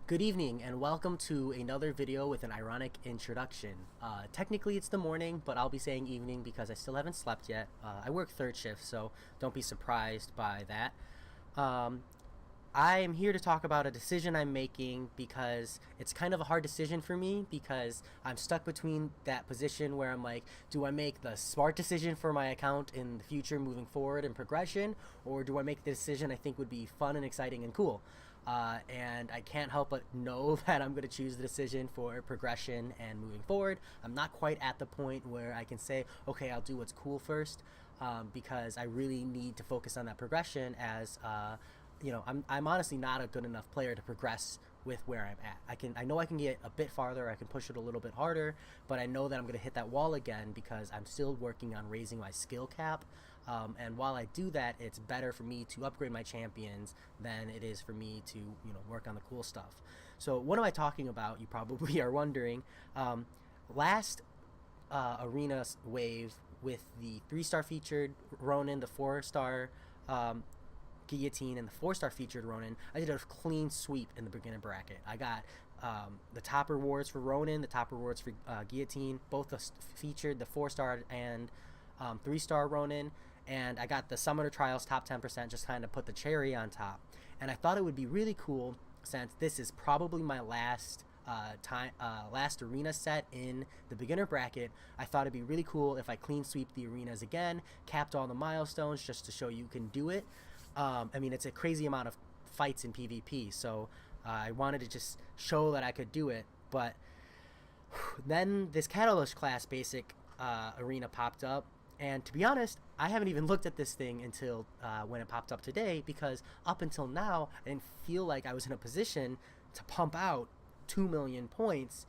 Good evening and welcome to another video with an ironic introduction. Technically it's the morning, but I'll be saying evening because I still haven't slept yet. I work third shift, so don't be surprised by that. Um, I am here to talk about a decision I'm making because it's kind of a hard decision for me because I'm stuck between that position where I'm like, do I make the smart decision for my account in the future moving forward in progression, or do I make the decision I think would be fun and exciting and cool? And I can't help but know that I'm going to choose the decision for progression and moving forward. I'm not quite at the point where I can say, okay, I'll do what's cool first, because I really need to focus on that progression as I'm honestly not a good enough player to progress with where I'm at. I know I can get a bit farther, I can push it a little bit harder, but I know that I'm going to hit that wall again because I'm still working on raising my skill cap. And while I do that, it's better for me to upgrade my champions than it is for me to work on the cool stuff. So what am I talking about? You probably are wondering. Last arena wave with the 3-star featured Ronin, the 4-star Guillotine, and the 4-star featured Ronin, I did a clean sweep in the beginner bracket. I got the top rewards for Ronin, the top rewards for Guillotine, both featured the 4-star and 3-star Ronin, and I got the Summoner Trials top 10%, just kind of put the cherry on top. And I thought it would be really cool, since this is probably my last last arena set in the beginner bracket. I thought it'd be really cool if I clean sweep the arenas again, capped all the milestones just to show you can do it. I mean, it's a crazy amount of fights in PvP, so I wanted to just show that I could do it. But then this Catalyst class basic arena popped up, and to be honest, I haven't even looked at this thing until when it popped up today, because up until now, I didn't feel like I was in a position to pump out 2 million points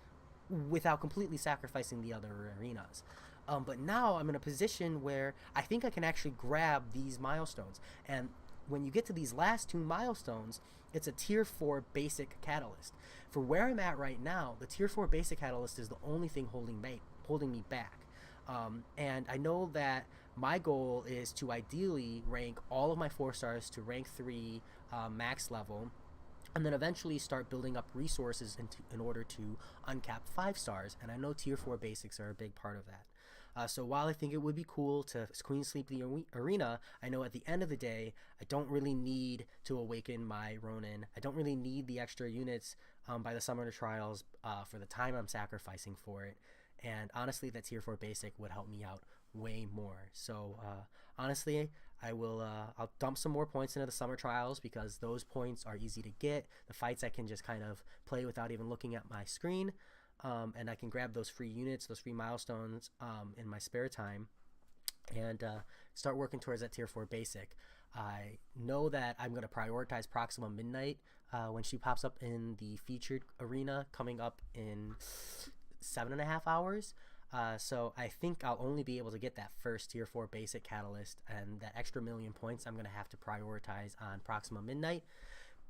without completely sacrificing the other arenas. But now I'm in a position where I think I can actually grab these milestones. And when you get to these last 2 milestones, it's a tier 4 basic catalyst. For where I'm at right now, the tier 4 basic catalyst is the only thing holding me back. And I know that my goal is to ideally rank all of my 4 stars to rank 3 max level, and then eventually start building up resources in order to uncap 5 stars. And I know tier 4 basics are a big part of that. So while I think it would be cool to queen sweep the arena, I know at the end of the day, I don't really need to awaken my Ronin. I don't really need the extra units by the Summoner Trials for the time I'm sacrificing for it. And honestly, that tier 4 basic would help me out way more. So honestly, I'll dump some more points into the Summer Trials because those points are easy to get. The fights I can just kind of play without even looking at my screen, and I can grab those free units, those free milestones in my spare time, and start working towards that tier 4 basic. I know that I'm going to prioritize Proxima Midnight when she pops up in the featured arena coming up in 7.5 hours. So I think I'll only be able to get that first tier 4 basic catalyst, and that extra million points I'm going to have to prioritize on Proxima Midnight.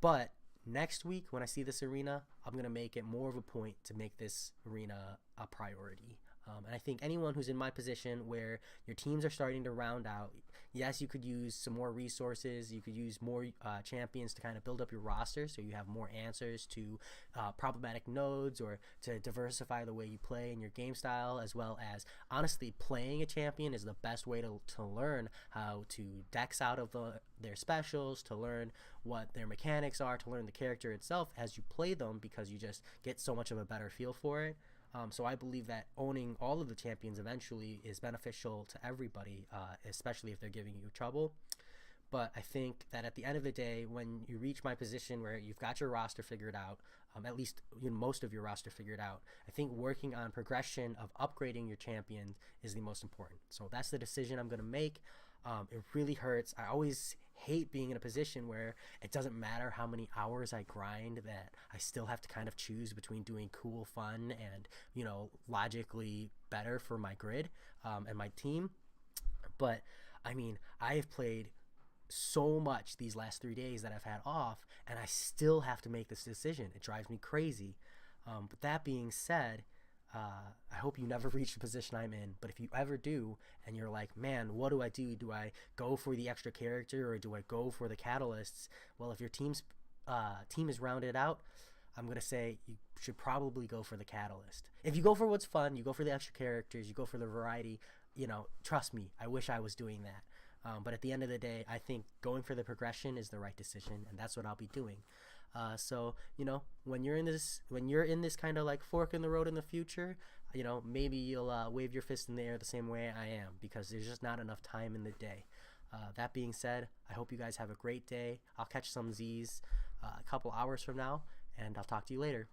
But next week when I see this arena, I'm going to make it more of a point to make this arena a priority. And I think anyone who's in my position where your teams are starting to round out, yes, you could use some more resources. You could use more champions to kind of build up your roster so you have more answers to problematic nodes, or to diversify the way you play in your game style, as well as honestly playing a champion is the best way to learn how to dex out of their specials, to learn what their mechanics are, to learn the character itself as you play them, because you just get so much of a better feel for it. So I believe that owning all of the champions eventually is beneficial to everybody, especially if they're giving you trouble. But I think that at the end of the day, when you reach my position where you've got your roster figured out, at least most of your roster figured out, I think working on progression of upgrading your champions is the most important. So that's the decision I'm going to make. It really hurts. I always hate being in a position where it doesn't matter how many hours I grind, that I still have to kind of choose between doing cool fun and, logically better for my grid and my team. But I mean, I have played so much these last 3 days that I've had off, and I still have to make this decision. It drives me crazy. But that being said, I hope you never reach the position I'm in, but if you ever do and you're like, man, what do I do? Do I go for the extra character or do I go for the catalysts? Well, if your team is rounded out, I'm going to say you should probably go for the Catalyst. If you go for what's fun, you go for the extra characters, you go for the variety, trust me, I wish I was doing that. But at the end of the day, I think going for the progression is the right decision, and that's what I'll be doing. So when you're in this kind of like fork in the road in the future, maybe you'll wave your fist in the air the same way I am, because there's just not enough time in the day. That being said, I hope you guys have a great day. I'll catch some Z's a couple hours from now, and I'll talk to you later.